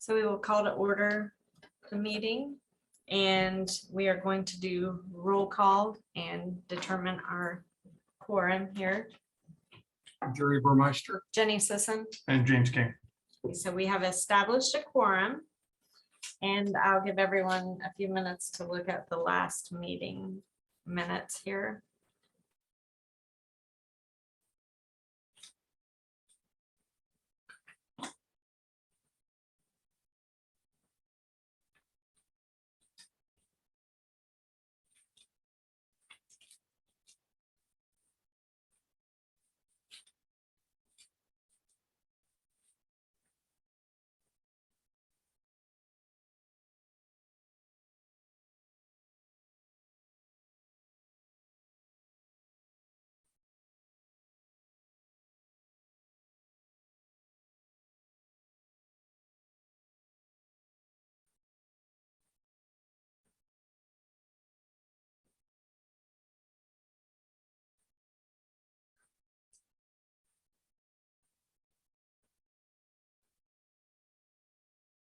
So we will call to order the meeting, and we are going to do roll call and determine our quorum here. Jerry Burmeister Jenny Sisson. and James King. So we have established a quorum, and I'll give everyone a few minutes to look at the last meeting minutes here.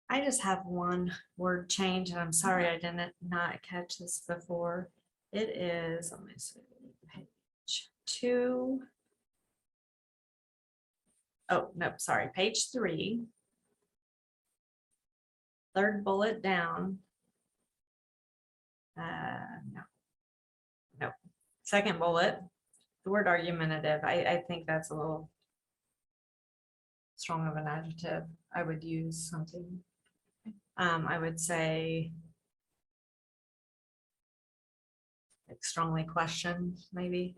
I just have one word change, and I'm sorry I didn't not catch this before. It is, let me see, page 2. Oh, no, sorry, page 3. Third bullet down. No. Second bullet, the word argumentative. I think that's a little strong of an adjective. I would use something. I would say like strongly question, maybe.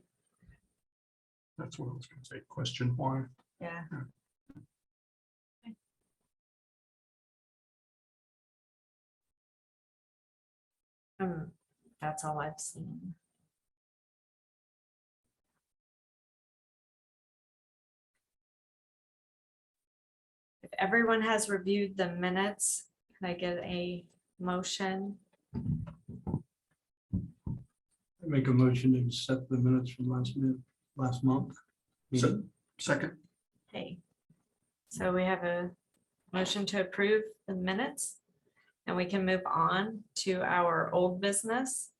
That's what I was going to say. Question why? Yeah. That's all I've seen. If everyone has reviewed the minutes, can I get a motion? I make a motion to accept the minutes from last month. So, second. Okay. So we have a motion to approve the minutes, and we can move on to our old business.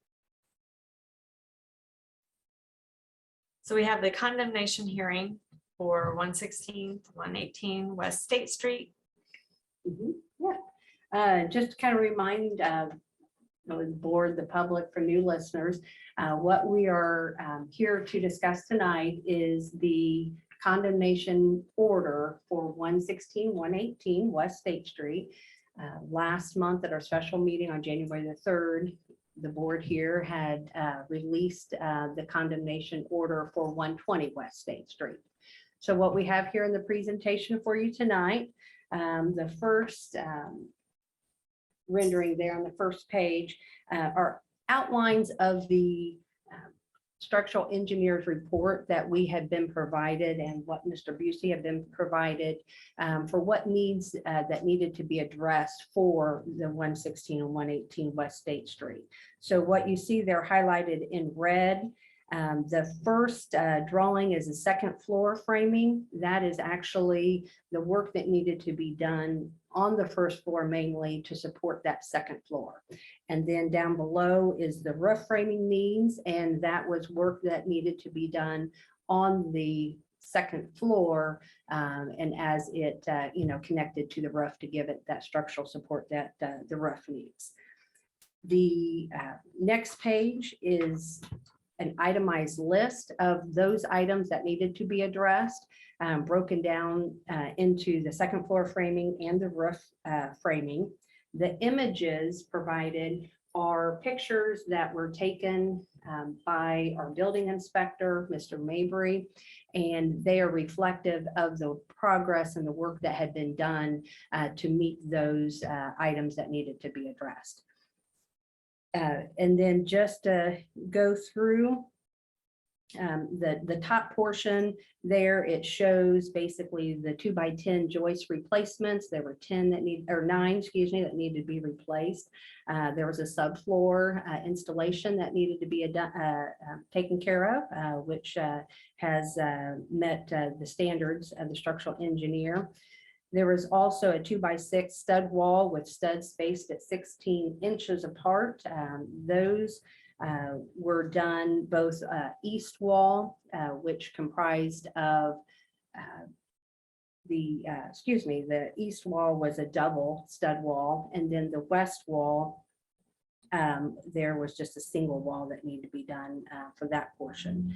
So we have the condemnation hearing for 116, 118 West State Street. Just to kind of remind the board, the public, for new listeners, what we are here to discuss tonight is the condemnation order for 116, 118 West State Street. Last month at our special meeting on January the 3rd, the board here had released the condemnation order for 120 West State Street. So what we have here in the presentation for you tonight, the first rendering there on the first page are outlines of the structural engineer's report that we have been provided and what Mr. Busey had been provided for what needs that needed to be addressed for the 116 and 118 West State Street. So what you see there highlighted in red, the first drawing is a second floor framing. That is actually the work that needed to be done on the first floor, mainly to support that second floor. And then down below is the roof framing needs, and that was work that needed to be done on the second floor, and as it connected to the roof to give it that structural support that the roof needs. The next page is an itemized list of those items that needed to be addressed, broken down into the second floor framing and the roof framing. The images provided are pictures that were taken by our building inspector, Mr. Mabry, and they are reflective of the progress and the work that had been done to meet those items that needed to be addressed. And then just to go through the top portion there, it shows basically the 2x10 joist replacements. There were 9, that needed to be replaced. There was a subfloor installation that needed to be taken care of, which has met the standards of the structural engineer. There was also a 2x6 stud wall with studs spaced at 16 inches apart. Those were done both east wall, which comprised of the east wall was a double stud wall, and then the west wall, there was just a single wall that needed to be done for that portion.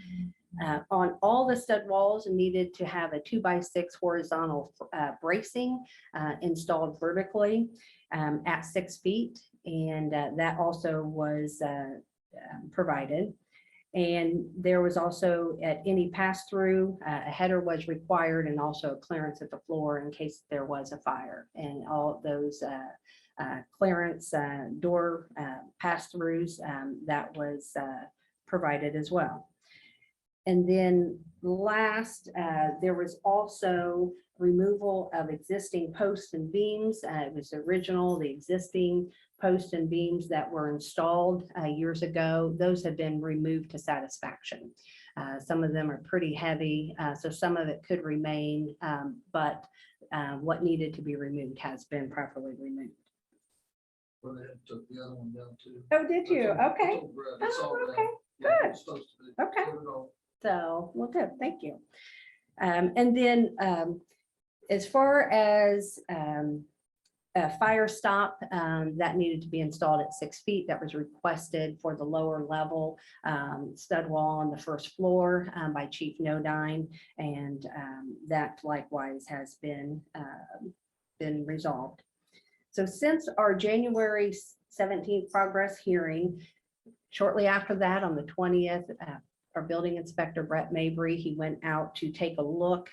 On all the stud walls needed to have a 2x6 horizontal bracing installed vertically at 6 feet, and that also was provided. And there was also at any pass-through, a header was required, and also a clearance at the floor in case there was a fire. And all of those clearance door pass-throughs, that was provided as well. And then last, there was also removal of existing posts and beams. It was the existing posts and beams that were installed years ago. Those have been removed to satisfaction. Some of them are pretty heavy, so some of it could remain, but what needed to be removed has been properly removed. Well, they had took the other one down too. Oh, did you? I told- I Okay. told Brett, it's Oh, all okay. down. Yeah, Good. it's supposed to be. Okay. Put it all. So, well, good, thank you. And then as far as a fire stop, that needed to be installed at 6 feet. That was requested for the lower level stud wall on the first floor by Chief Nodine. And that likewise has been resolved. So since our January 17th progress hearing, shortly after that, on the 20th, our building inspector, Brett Mabry, he went out to take a look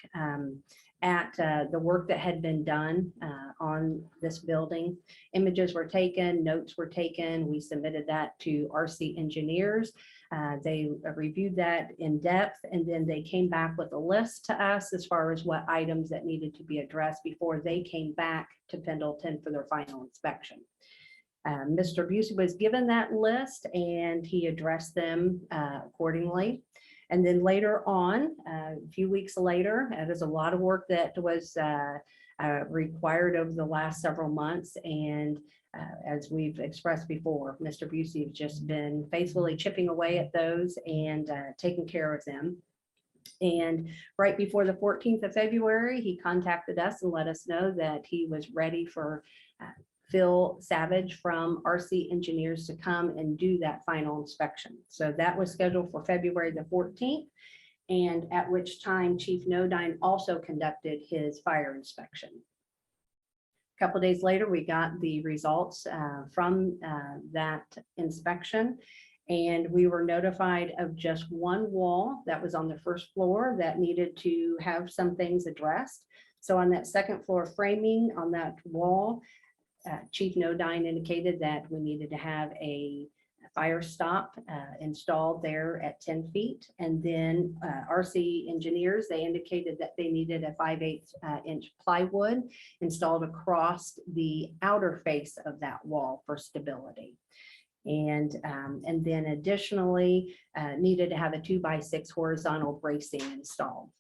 at the work that had been done on this building. Images were taken, notes were taken. We submitted that to RC Engineers. They reviewed that in depth, and then they came back with a list to us as far as what items that needed to be addressed before they came back to Pendleton for their final inspection. Mr. Busey was given that list, and he addressed them accordingly. And then later on, a few weeks later, there's a lot of work that was required over the last several months. And as we've expressed before, Mr. Busey has just been faithfully chipping away at those and taking care of them. And right before the 14th of February, he contacted us and let us know that he was ready for Phil Savage from RC Engineers to come and do that final inspection. So that was scheduled for February the 14th, and at which time Chief Nodine also conducted his fire inspection. A couple days later, we got the results from that inspection, and we were notified of just one wall that was on the first floor that needed to have some things addressed. So on that second floor framing on that wall, Chief Nodine indicated that we needed to have a fire stop installed there at 10 feet. And then RC Engineers, they indicated that they needed a 5/8 inch plywood installed across the outer face of that wall for stability. And then additionally needed to have a 2x6 horizontal bracing installed.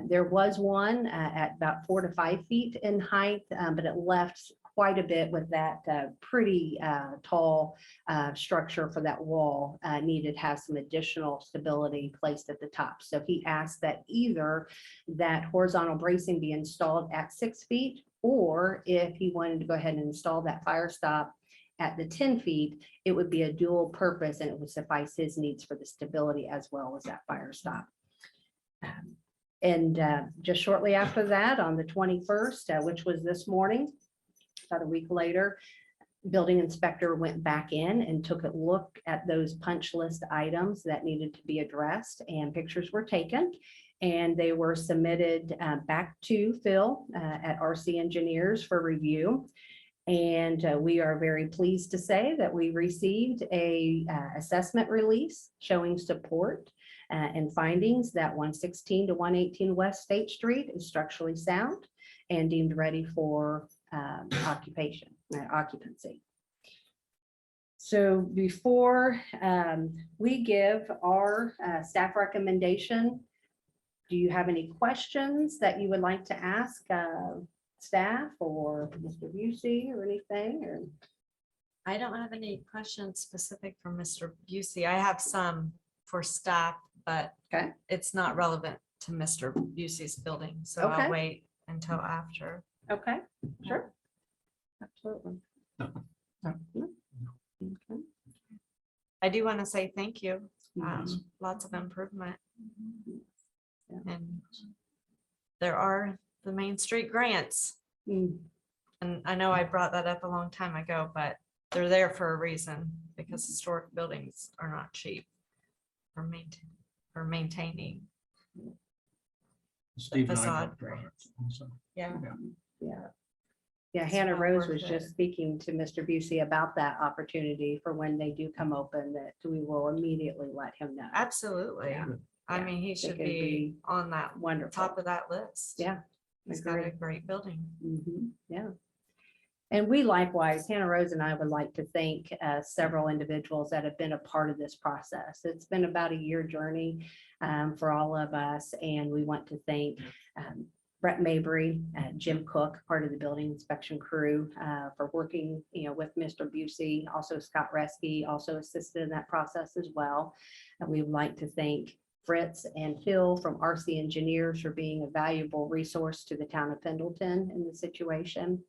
There was one at about 4 to 5 feet in height, but it left quite a bit with that pretty tall structure for that wall. Needed to have some additional stability placed at the top. So he asked that either that horizontal bracing be installed at 6 feet, or if he wanted to go ahead and install that fire stop at the 10 feet, it would be a dual purpose and it would suffice his needs for the stability as well as that fire stop. And just shortly after that, on the 21st, which was this morning, about a week later, building inspector went back in and took a look at those punch list items that needed to be addressed, and pictures were taken and they were submitted back to Phil at RC Engineers for review. And we are very pleased to say that we received a assessment release showing support and findings that 116 to 118 West State Street is structurally sound and deemed ready for occupancy. So before we give our staff recommendation, do you have any questions that you would like to ask staff or Mr. Busey or anything, or? I don't have any questions specific for Mr. Busey. I have some for staff, but Okay. it's not relevant to Mr. Busey's building, so Okay. I'll wait until after. Okay, sure. Absolutely. No. Okay. I do want to say thank you. Mhm. Lots of improvement. Yeah. And there are the Main Street grants. Mm, And I know I brought that up a long time ago, but they're there for a reason because historic buildings are not cheap for maintaining. Steve and I facade. talked about it also. Yeah. Yeah. Yeah, It's Hannah well Rose worth was just it. speaking to Mr. Busey about that opportunity for when they do come open, that we will immediately let him know. Absolutely. Yeah. I Yeah. mean, he should could be be on that Wonderful. top of that list. Yeah. He's got a Agreed. great building. Yeah. And we likewise, Hannah Rose and I would like to thank several individuals that have been a part of this process. It's been about a year journey for all of us, and we want to thank Brett Mabry, Jim Cook, part of the building inspection crew, for working, with Mr. Busey. Also Scott Resky also assisted in that process as well. And we would like to thank Fritz and Phil from RC Engineers for being a valuable resource to the town of Pendleton in the situation.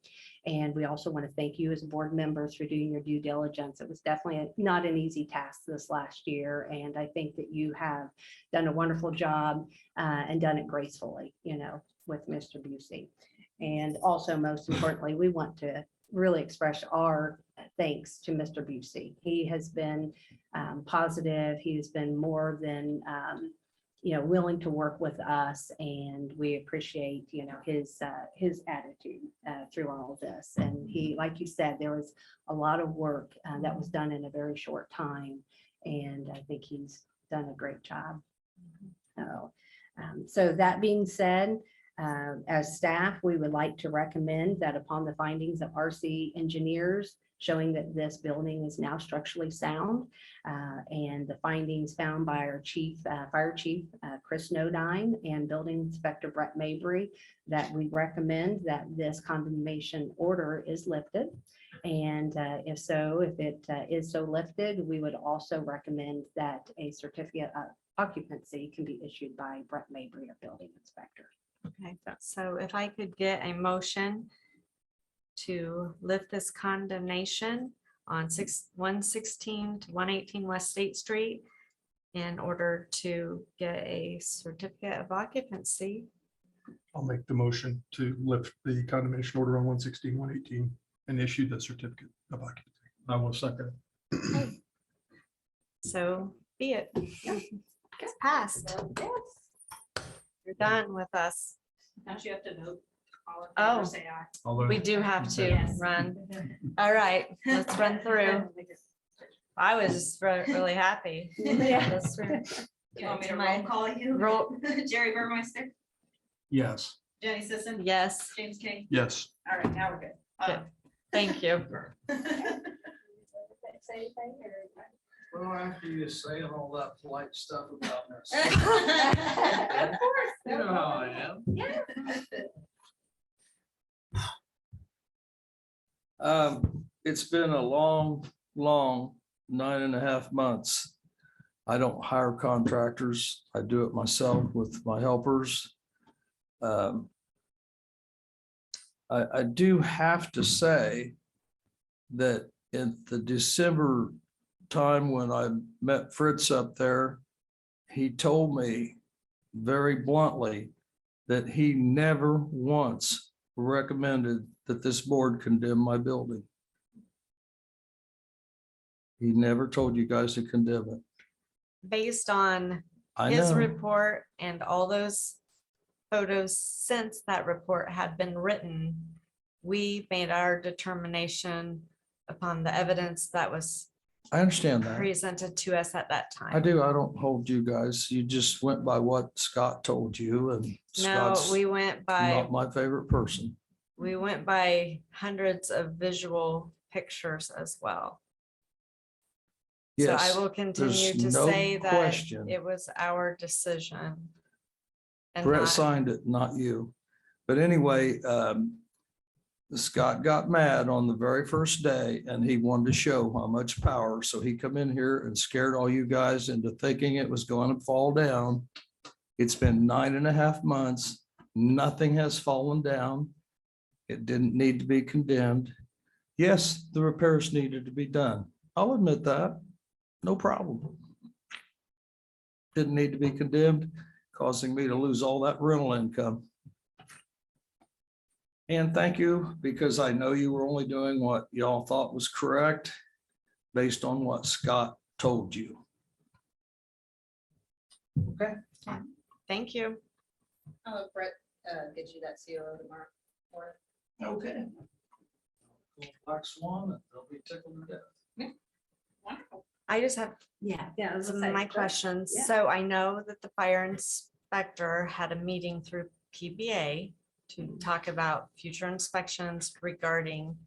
And we also want to thank you as board members for doing your due diligence. It was definitely not an easy task this last year. And I think that you have done a wonderful job and done it gracefully, with Mr. Busey. And also, most importantly, we want to really express our thanks to Mr. Busey. He has been positive. He's been more than willing to work with us, and we appreciate his attitude through all of this. And he, like you said, there was a lot of work that was done in a very short time, and I think he's done a great job. So that being said, as staff, we would like to recommend that upon the findings of RC Engineers showing that this building is now structurally sound, and the findings found by our fire chief, Chris Nodine, and building inspector Brett Mabry, that we recommend that this condemnation order is lifted. And if it is so lifted, we would also recommend that a certificate of occupancy can be issued by Brett Mabry, our building inspector. Okay, so if I could get a motion to lift this condemnation on 116 to 118 West State Street in order to get a certificate of occupancy. I'll make the motion to lift the condemnation order on 116, 118 and issue the certificate of occupancy. I will second. So be it. It's passed. You're done with us. Don't you have to vote? All in Oh. favor, say aye. Although We do have to Yes. run. All right, let's run through. I was really happy. Yeah. Let's run. You want me to To my roll call you? roll- Jerry Burmeister, yes, Jenny Sisson, Yes, James King. Yes, All right, now we're good. thank you. Well, after you saying all that polite stuff about us. Of course. You know how I am. It's been a long 9.5 months. I don't hire contractors. I do it myself with my helpers. I do have to say that in the December time when I met Fritz up there, he told me very bluntly that he never once recommended that this board condemn my building. He never told you guys to condemn it. Based on I his know. report and all those photos since that report had been written, we made our determination upon the evidence that was I understand that. presented to us at that time. I do. I don't hold you guys. You just went by what Scott told you, and No, Scott's we went by, not my favorite person. we went by hundreds of visual pictures as well. So I Yes, will continue there's to no say that question. it was our decision. And Brett not- signed it, not you. But anyway, Scott got mad on the very first day and he wanted to show how much power. So he come in here and scared all you guys into thinking it was going to fall down. It's been 9.5 months. Nothing has fallen down. It didn't need to be condemned. Yes, the repairs needed to be done. I'll admit that. No problem. Didn't need to be condemned, causing me to lose all that rental income. And thank you, because I know you were only doing what y'all thought was correct based on what Scott told you. Okay. Thank you. I'll let Brett get you that CO tomorrow. Or- Okay. Black Swan, they'll be tickled to death. Wonderful. I just have Yeah. some of my questions. Yeah. So I know that the fire inspector had a meeting through PBA to talk about future inspections regarding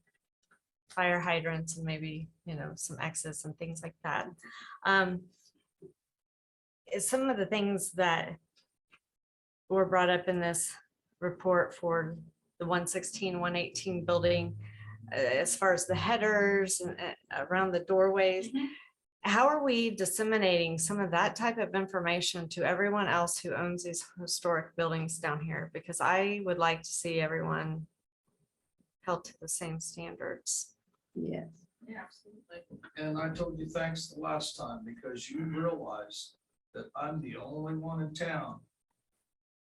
fire hydrants and maybe, some exits and things like that. Is some of the things that were brought up in this report for the 116, 118 building, as far as the headers and around the doorways, how are we disseminating some of that type of information to everyone else who owns these historic buildings down here? Because I would like to see everyone held to the same standards. Yes. Yeah, absolutely. And I told you thanks the last time because you realized that I'm the only one in town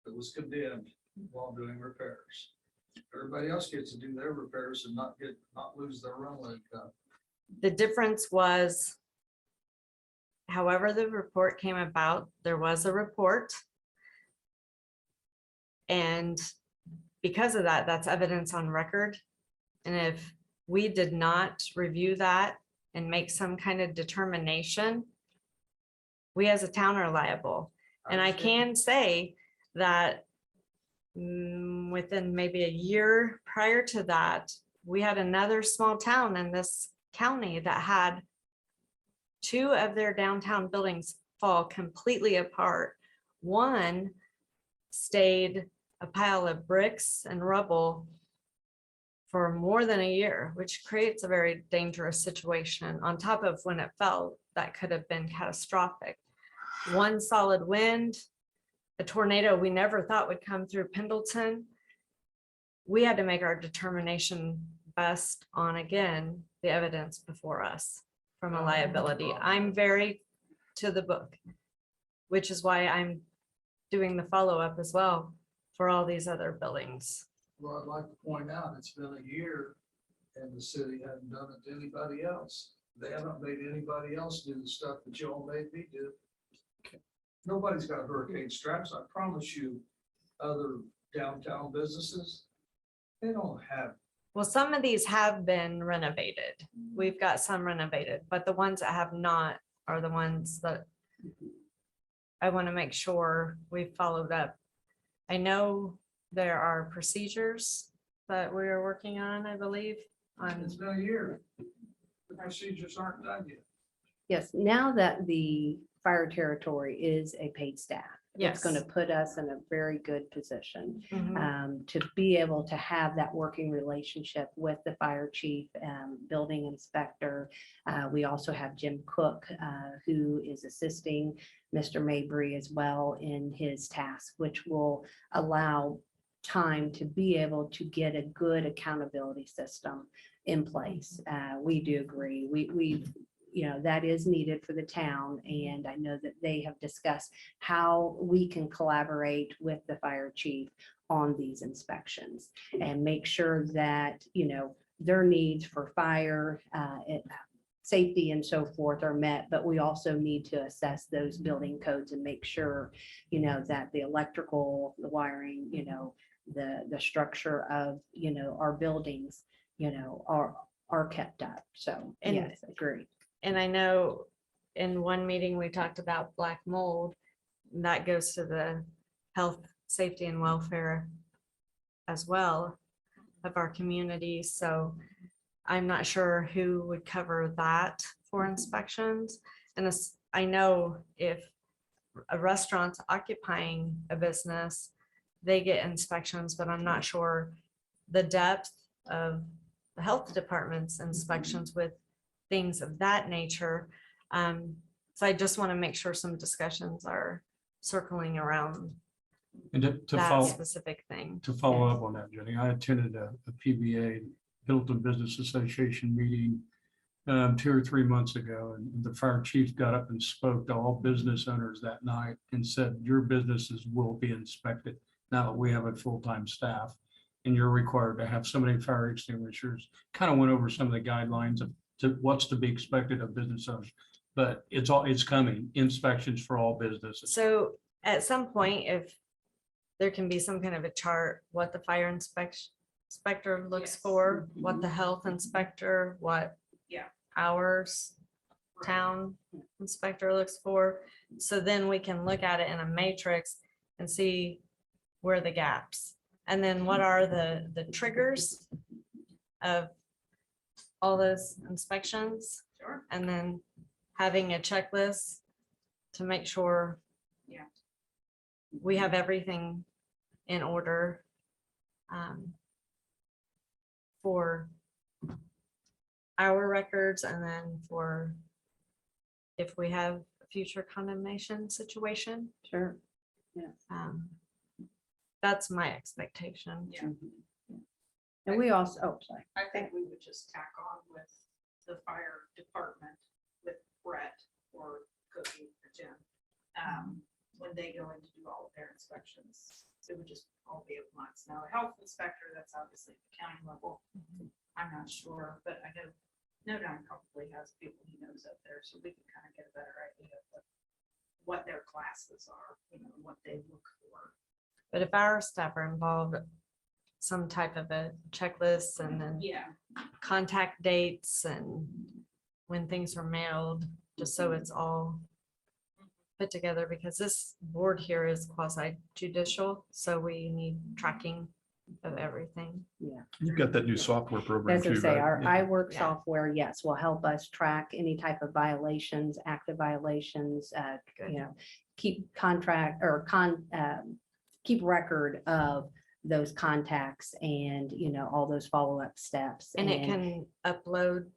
that was condemned while doing repairs. Everybody else gets to do their repairs and not lose their rental income. The difference was, however the report came about, there was a report. And because of that, that's evidence on record. And if we did not review that and make some kind of determination, we as a town are liable. And I can say that within maybe a year prior to that, we had another small town in this county that had 2 of their downtown buildings fall completely apart. One stayed a pile of bricks and rubble for more than a year, which creates a very dangerous situation. On top of when it fell, that could have been catastrophic. One solid wind, a tornado we never thought would come through Pendleton. We had to make our determination based on, again, the evidence before us from a liability. I'm very to the book, which is why I'm doing the follow-up as well for all these other buildings. Well, I'd like to point out, it's been a year and the city hasn't done it to anybody else. They haven't made anybody else do the stuff that y'all made me do. Nobody's got hurricane straps. I promise you, other downtown businesses, they don't have. Well, some of these have been renovated. We've got some renovated, but the ones that have not are the ones that I want to make sure we followed up. I know there are procedures that we are working on, I believe, on It's been a year. The procedures aren't done yet. Yes, now that the fire territory is a paid staff, Yes. it's going to put us in a very good position Mhm. to be able to have that working relationship with the fire chief, building inspector. We also have Jim Cook, who is assisting Mr. Mabry as well in his task, which will allow time to be able to get a good accountability system in place. We do agree. That is needed for the town. And I know that they have discussed how we can collaborate with the fire chief on these inspections and make sure that, their needs for fire, safety and so forth are met, but we also need to assess those building codes and make sure, that the electrical, the wiring, the structure of, our buildings, are kept up. So, And- yes, agree. And I know in one meeting, we talked about black mold. And that goes to the health, safety and welfare as well of our community. So I'm not sure who would cover that for inspections. And I know if a restaurant's occupying a business, they get inspections, but I'm not sure the depth of the health department's inspections with things of that nature. So I just want to make sure some discussions are circling around And to that follow, specific thing. to follow up on that, Jenny, I attended a PBA, Pendleton Business Association meeting 2 or 3 months ago, and the fire chief got up and spoke to all business owners that night and said, your businesses will be inspected now that we have a full-time staff, and you're required to have so many fire extinguishers. Kind of went over some of the guidelines of to what's to be expected of business owners, but it's coming, inspections for all businesses. So at some point, if there can be some kind of a chart, what the fire inspector looks Yes. for, what the health inspector, what Yeah. ours town inspector looks for. So then we can look at it in a matrix and see where the gaps. And then what are the triggers of all those inspections? Sure. And then having a checklist to make sure Yeah. we have everything in order for our records, and then for if we have a future condemnation situation. Sure. That's my expectation. Yeah. And we also, oh, sorry. I think we would just tack on with the fire department with Brett or Cookie or Jim. When they go in to do all of their inspections, it would just all be at once. Now, a health inspector, that's obviously the county level. I'm not sure, but I know Nodine probably has people he knows up there, so we can kind of get a better idea of what their classes are, what they look for. But if our staff are involved, some type of a checklist, and then Yeah. contact dates and when things are mailed, just so it's all put together, because this board here is quasi judicial, so we need tracking of everything. You've got that new software program As I too, say, our right? iWork Yeah. software, yes, will help us track any type of violations, active violations, Good. keep keep record of those contacts and, all those follow-up steps. And it can upload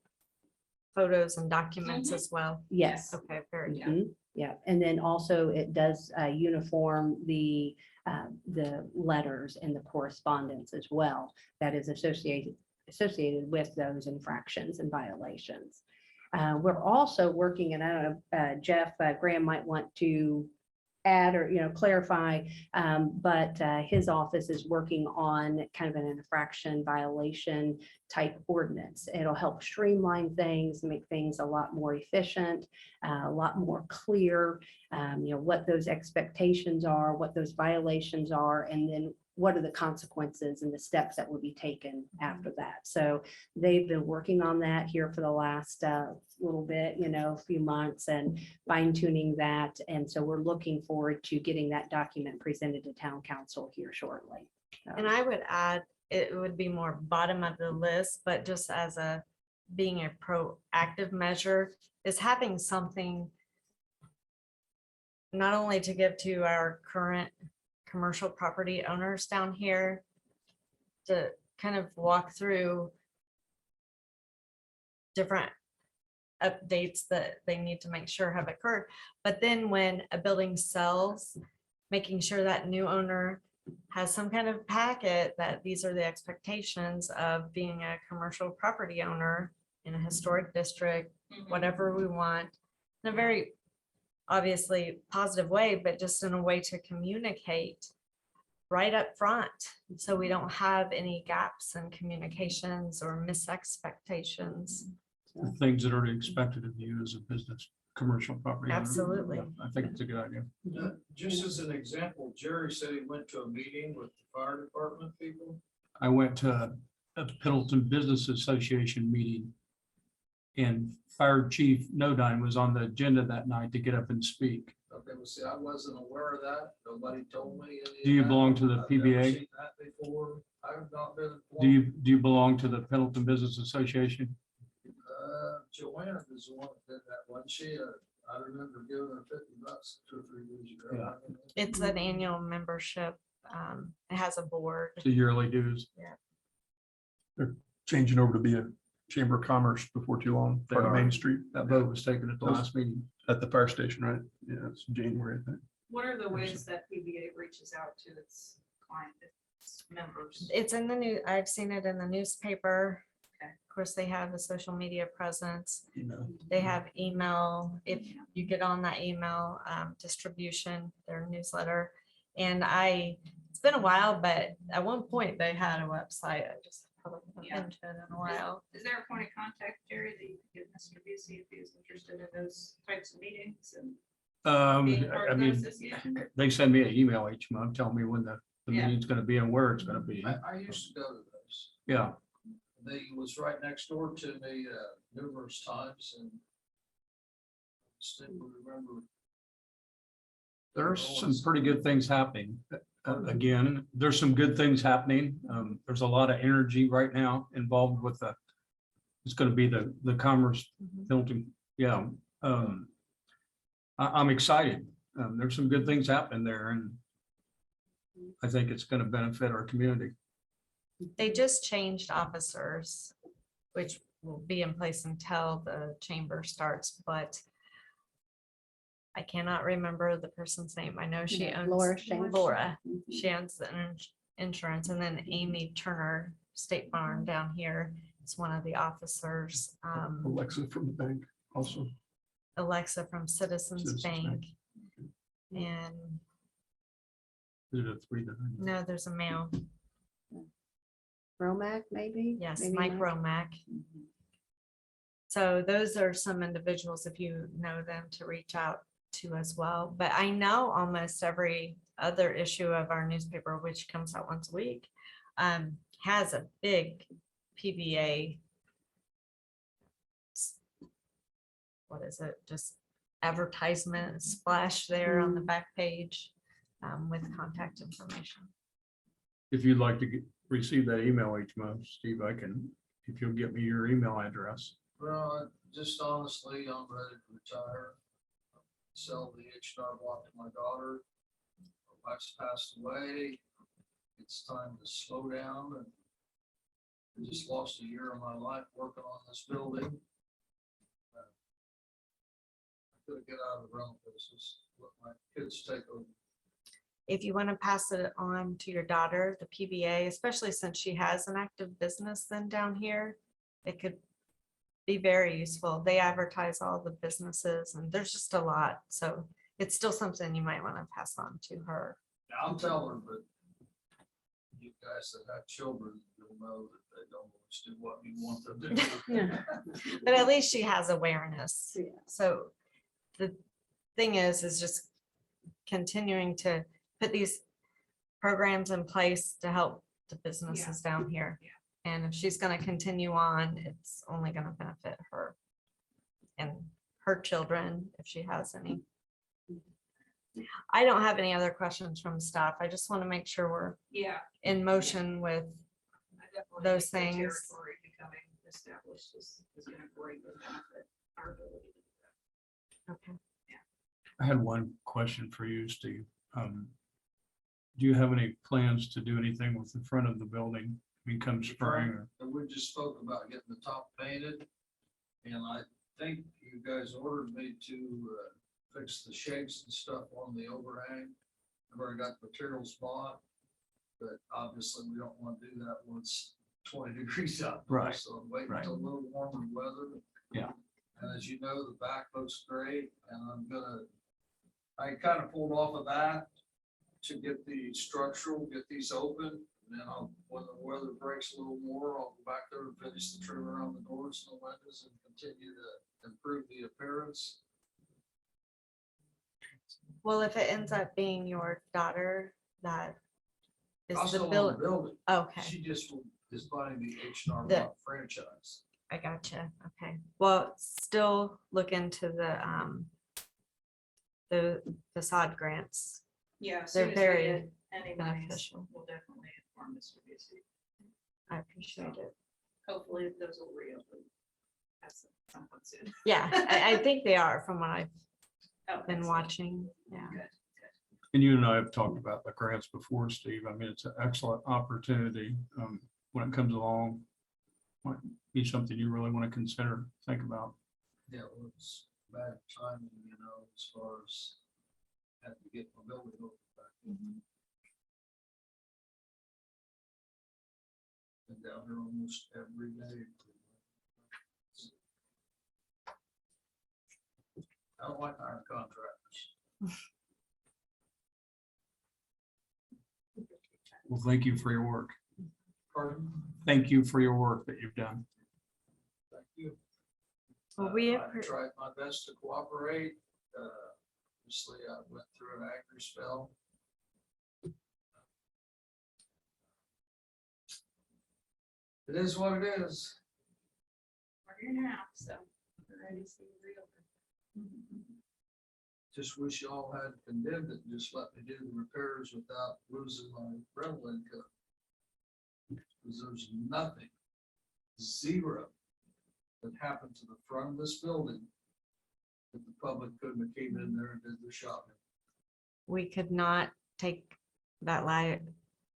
photos and documents as well. Yes. Okay, very good. Mhm, yeah, and then also it does uniform the letters and the correspondence as well that is associated with those infractions and violations. We're also working, and I don't know, Jeff Graham might want to add or, clarify, but his office is working on kind of an infraction violation type ordinance. It'll help streamline things, make things a lot more efficient, a lot more clear, what those expectations are, what those violations are, and then what are the consequences and the steps that will be taken after that. So they've been working on that here for the last little bit, a few months, and fine tuning that. And so we're looking forward to getting that document presented to town council here shortly. And I would add, it would be more bottom of the list, but just as being a proactive measure, is having something not only to give to our current commercial property owners down here to kind of walk through different updates that they need to make sure have occurred. But then when a building sells, making sure that new owner has some kind of packet that these are the expectations of being a commercial property owner in a historic district, whatever we want, in a very obviously positive way, but just in a way to communicate right up front, so we don't have any gaps in communications or mis-expectations. The things that are expected of you as a business, commercial property. owner. Absolutely. I think it's a good idea. Just as an example, Jerry said he went to a meeting with the fire department people. I went to a Pendleton Business Association meeting, and Fire Chief Nodine was on the agenda that night to get up and speak. Okay, well, see, I wasn't aware of that. Nobody told me. any of Do you that. belong to the I've never PBA? seen that before. I've not been. Do you belong to the Pendleton Business Association? Joanne is the one that did that one. I remember giving her $50 2 or 3 years ago. Yeah. It's an annual membership. It has a board. The yearly dues? changing over to be a Chamber of Commerce before too long, They part of are. Main Street That vote was taken at the last meeting. at the fire station, right? Yeah, it's January, I think. What are the ways that PBA reaches out to its client, its members? It's in the new, I've seen it in the newspaper. Okay. Of course, they have a social media presence. You know, They have email, if you get on that email distribution, their newsletter. And it's been a while, but at one point they had a website. I just haven't looked Yeah. into it in a while. Is there a point of contact, Jerry, that you could give Mr. Busey if he is interested in those types of meetings and being part I of the mean, association? they send me an email each month, telling me when the Yeah. meeting's gonna be and where it's gonna be. I used to go to those. Yeah, They was right next door to me numerous times and still remember. there's some pretty good things happening. Again, there's some good things happening. There's a lot of energy right now involved with it's gonna be the Commerce Mhm. building. Yeah. I'm excited. There's some good things happening there and I think it's gonna benefit our community. They just changed officers, which will be in place until the chamber starts, but I cannot remember the person's name. I know she Yeah, owns. Laura Shan- Laura, she owns the insurance, and then Amy Turner, State Farm down here, is one of the officers. Alexa from the bank also. Alexa from Citizens Citizens Bank. Bank. And Is it a 3 to 9? no, there's a male. Romac, maybe? Yes, Maybe Mike Mike. Romack. So those are some individuals, if you know them, to reach out to as well. But I know almost every other issue of our newspaper, which comes out once a week, has a big PBA. What is it? Just advertisement splash there on the back page with contact information. If you'd like to receive that email each month, Steve, I can, if you'll get me your email address. Well, just honestly, I'm ready to retire. Sell the H&R Block to my daughter. My wife's passed away. It's time to slow down and I just lost a year of my life working on this building. I gotta get out of the rental business, let my kids take over. If you want to pass it on to your daughter, the PBA, especially since she has an active business then down here, it could be very useful. They advertise all the businesses and there's just a lot. So it's still something you might want to pass on to her. I'll tell her, but you guys that have children, you'll know that they don't always do what you want them to do. But at least she has awareness. Yeah. So the thing is just continuing to put these programs in place to help the businesses down here. Yeah. And if she's gonna continue on, it's only gonna benefit her and her children, if she has any. I don't have any other questions from staff. I just want to make sure we're Yeah. in motion with, I definitely Those think the things. Territory becoming established is gonna greatly benefit our ability to do that. okay. I had one question for you, Steve. Do you have any plans to do anything with the front of the building? Become spring or? And we just spoke about getting the top painted. And I think you guys ordered me to fix the shakes and stuff on the overhang. I've already got the materials bought. But obviously we don't want to do that when it's 20 degrees out. Right, So wait right. until a little warmer weather. Yeah. And as you know, the back looks great and I kind of pulled off of that to get the structural, get these open. And then when the weather breaks a little more, I'll go back there and finish the trim around the doors and the windows and continue to improve the appearance. Well, if it ends up being your daughter, that is I'll the still own the bill. building. Okay, She just is buying the H&R The- Block franchise. I gotcha. Okay. Well, still look into the facade grants. Yeah. as They're soon as we very get any monies, beneficial. we'll definitely inform Mr. Busey. I appreciate it. Hopefully those will reopen at some point soon. Yeah, I think they are from what I've Oh, been excellent. watching. Yeah. Good. And you and I have talked about the grants before, Steve. I mean, it's an excellent opportunity when it comes along. might be something you really want to consider, think about. Yeah, well, it's bad timing, as far as having to get my building open back. Been down there almost every day. I don't like hiring contractors. Well, thank you for your work. Pardon? Thank you for your work that you've done. Thank you. Well, we I tried my best to cooperate. Obviously, I went through an angry spell. It is what it is. We're here now, so we're ready to see the real. Just wish y'all had condemned it and just let me do the repairs without losing my rental income. Because there's nothing, zero, that happened to the front of this building that the public couldn't have came in there and did the shopping. we could not take that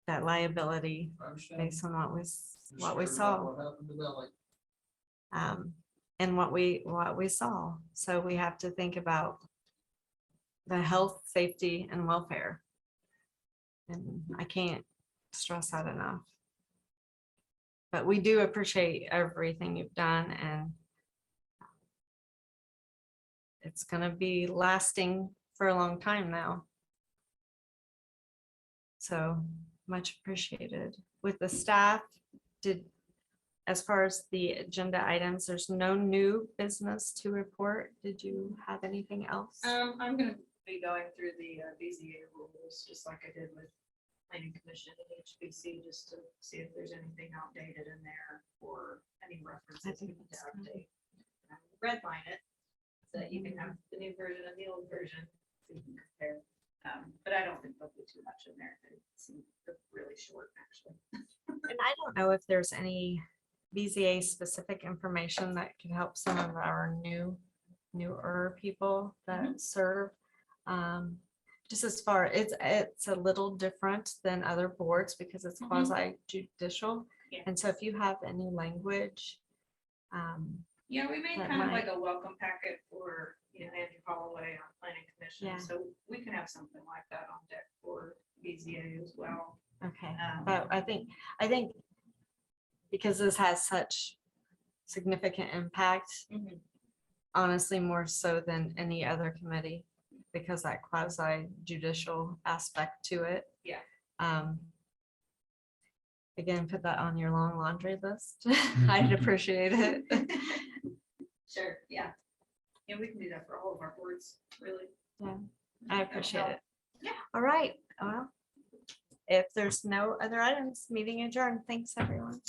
liability I understand. based on what Just what we figured out saw. What happened to Nellie? And what we saw. So we have to think about the health, safety, and welfare. And I can't stress that enough. But we do appreciate everything you've done, and it's gonna be lasting for a long time now. So much appreciated. With the staff, as far as the agenda items, there's no new business to report. Did you have anything else? I'm gonna be going through the BZA rules, just like I did with planning commission and HBC, just to see if there's anything outdated in there or any references we need to update. Redline it, so that you can have the new version and the old version, so you can compare. But I don't think there'll be too much in there. It seems really short, actually. And I don't know if there's any BZA specific information that could help some of our newer people that serve. Just as far, it's a little different than other boards because it's Mhm. quasi judicial. Yeah. And so if you have any language, Yeah, we made That kind of might- like a welcome packet for, Andrew Holloway on planning commission, Yeah. so we can have something like that on deck for BZA as well. okay, Um, but I think because this has such significant impact, Mhm. honestly, more so than any other committee, because that quasi judicial aspect to it. Yeah. Again, put that on your long laundry list. I'd appreciate it. Sure, yeah. Yeah, we can do that for all of our boards, really. Yeah, I appreciate it. Yeah. All right, well, if there's no other items, meeting adjourned. Thanks, everyone.